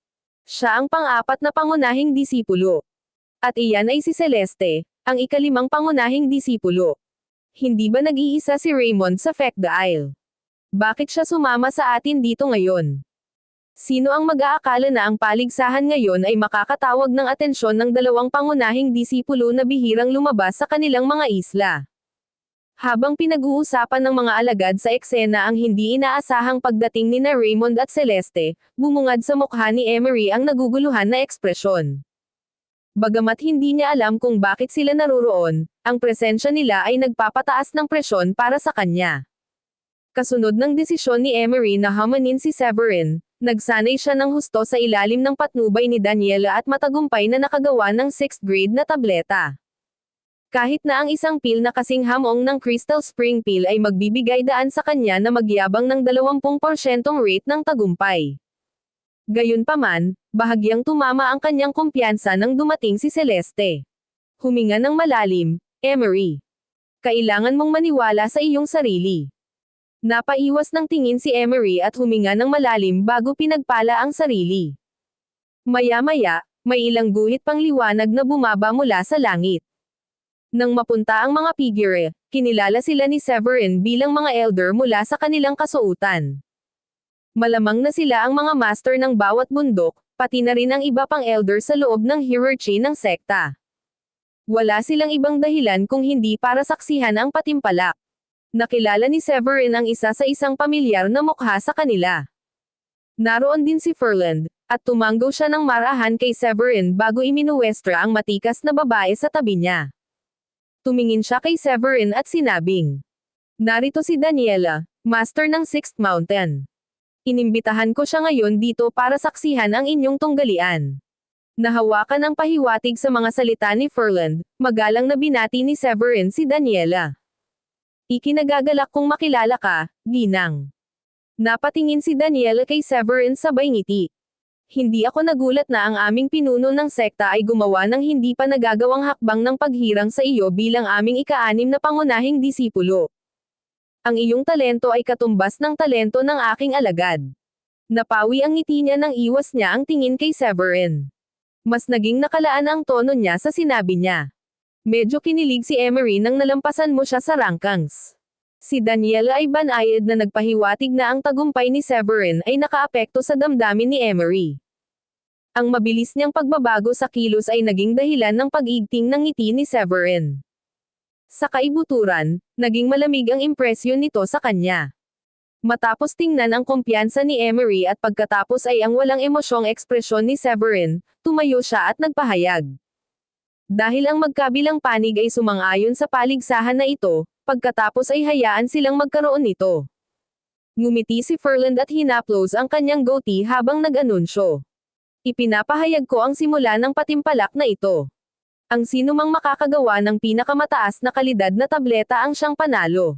Siya ang pang-apat na pangunahing disipulo. At iyan ay si Celeste, ang ikalimang pangunahing disipulo. Hindi ba nag-iisa si Raymond sa Fekda Isle? Bakit siya sumama sa atin dito ngayon? Sino ang mag-aakala na ang paligsahan ngayon ay makakatawag ng atensyon ng dalawang pangunahing disipulo na bihirang lumabas sa kanilang mga isla? Habang pinag-uusapan ng mga alagad sa eksena ang hindi inaasahang pagdating ni na Raymond at Celeste, bumungad sa mukha ni Emery ang naguguluhan na ekspresyon. Bagamat hindi niya alam kung bakit sila naroroon, ang presensya nila ay nagpapataas ng presyon para sa kanya. Kasunod ng desisyon ni Emery na hamanin si Severin, nagsanay siya ng husto sa ilalim ng patnubay ni Daniela at matagumpay na nakagawa ng 6th grade na tableta. Kahit na ang isang pil na kasing hamong ng Crystal Spring Pil ay magbibigay daan sa kanya na magyabang ng 20% rate ng tagumpay. Gayunpaman, bahagyang tumama ang kanyang kumpiyansa nang dumating si Celeste. Huminga ng malalim, Emery. Kailangan mong maniwala sa iyong sarili. Napaiwas ng tingin si Emery at huminga ng malalim bago pinagpala ang sarili. Maya-maya, may ilang guhit pang liwanag na bumaba mula sa langit. Nang mapunta ang mga figure, kinilala sila ni Severin bilang mga elder mula sa kanilang kasuutan. Malamang na sila ang mga master ng bawat bundok, pati na rin ang iba pang elder sa loob ng hierarchy ng sekta. Wala silang ibang dahilan kung hindi para saksihan ang patimpalak. Nakilala ni Severin ang isa sa isang pamilyar na mukha sa kanila. Naroon din si Ferland, at tumanggo siya ng marahan kay Severin bago iminuwestra ang matikas na babae sa tabi niya. Tumingin siya kay Severin at sinabing, "Narito si Daniela, master ng 6th Mountain. Inimbitahan ko siya ngayon dito para saksihan ang inyong tunggalian." Nahawakan ang pahiwatig sa mga salita ni Ferland, magalang na binati ni Severin si Daniela. "Ikinagagalak kong makilala ka, Ginang." Napatingin si Daniela kay Severin sabay ngiti. "Hindi ako nagulat na ang aming pinuno ng sekta ay gumawa ng hindi pa nagagawang hakbang ng paghirang sa iyo bilang aming ika-6 na pangunahing disipulo. Ang iyong talento ay katumbas ng talento ng aking alagad." Napawi ang ngiti niya nang iwas niya ang tingin kay Severin. Mas naging nakalaan ang tono niya sa sinabi niya. Medyo kinilig si Emery nang nalampasan mo siya sa rankings. Si Daniela ay banayad na nagpahiwatig na ang tagumpay ni Severin ay nakaapekto sa damdamin ni Emery. Ang mabilis niyang pagbabago sa kilos ay naging dahilan ng pag-igting ng ngiti ni Severin. Sa kaibuturan, naging malamig ang impresyon nito sa kanya. Matapos tingnan ang kumpiyansa ni Emery at pagkatapos ay ang walang emosyong ekspresyon ni Severin, tumayo siya at nagpahayag. Dahil ang magkabilang panig ay sumang-ayon sa paligsahan na ito, pagkatapos ay hayaan silang magkaroon nito. Ngumiti si Ferland at hinaplos ang kanyang goatee habang nag-anunsyo. "Ipinapahayag ko ang simula ng patimpalak na ito. Ang sinumang makakagawa ng pinakamataas na kalidad na tableta ang siyang panalo.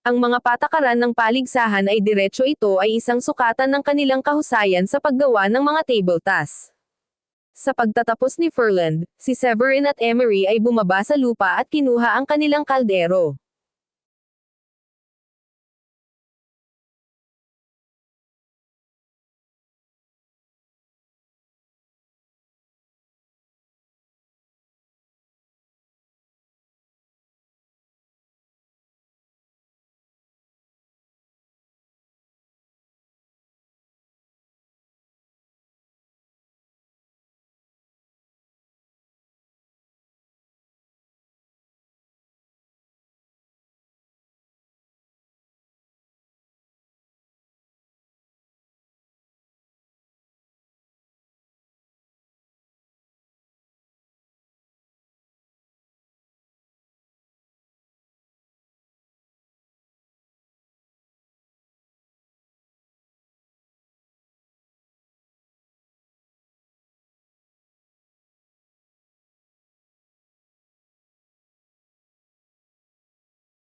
Ang mga patakaran ng paligsahan ay diretso ito ay isang sukatan ng kanilang kahusayan sa paggawa ng mga table tasks." Sa pagtatapos ni Ferland, si Severin at Emery ay bumaba sa lupa at kinuha ang kanilang kaldero.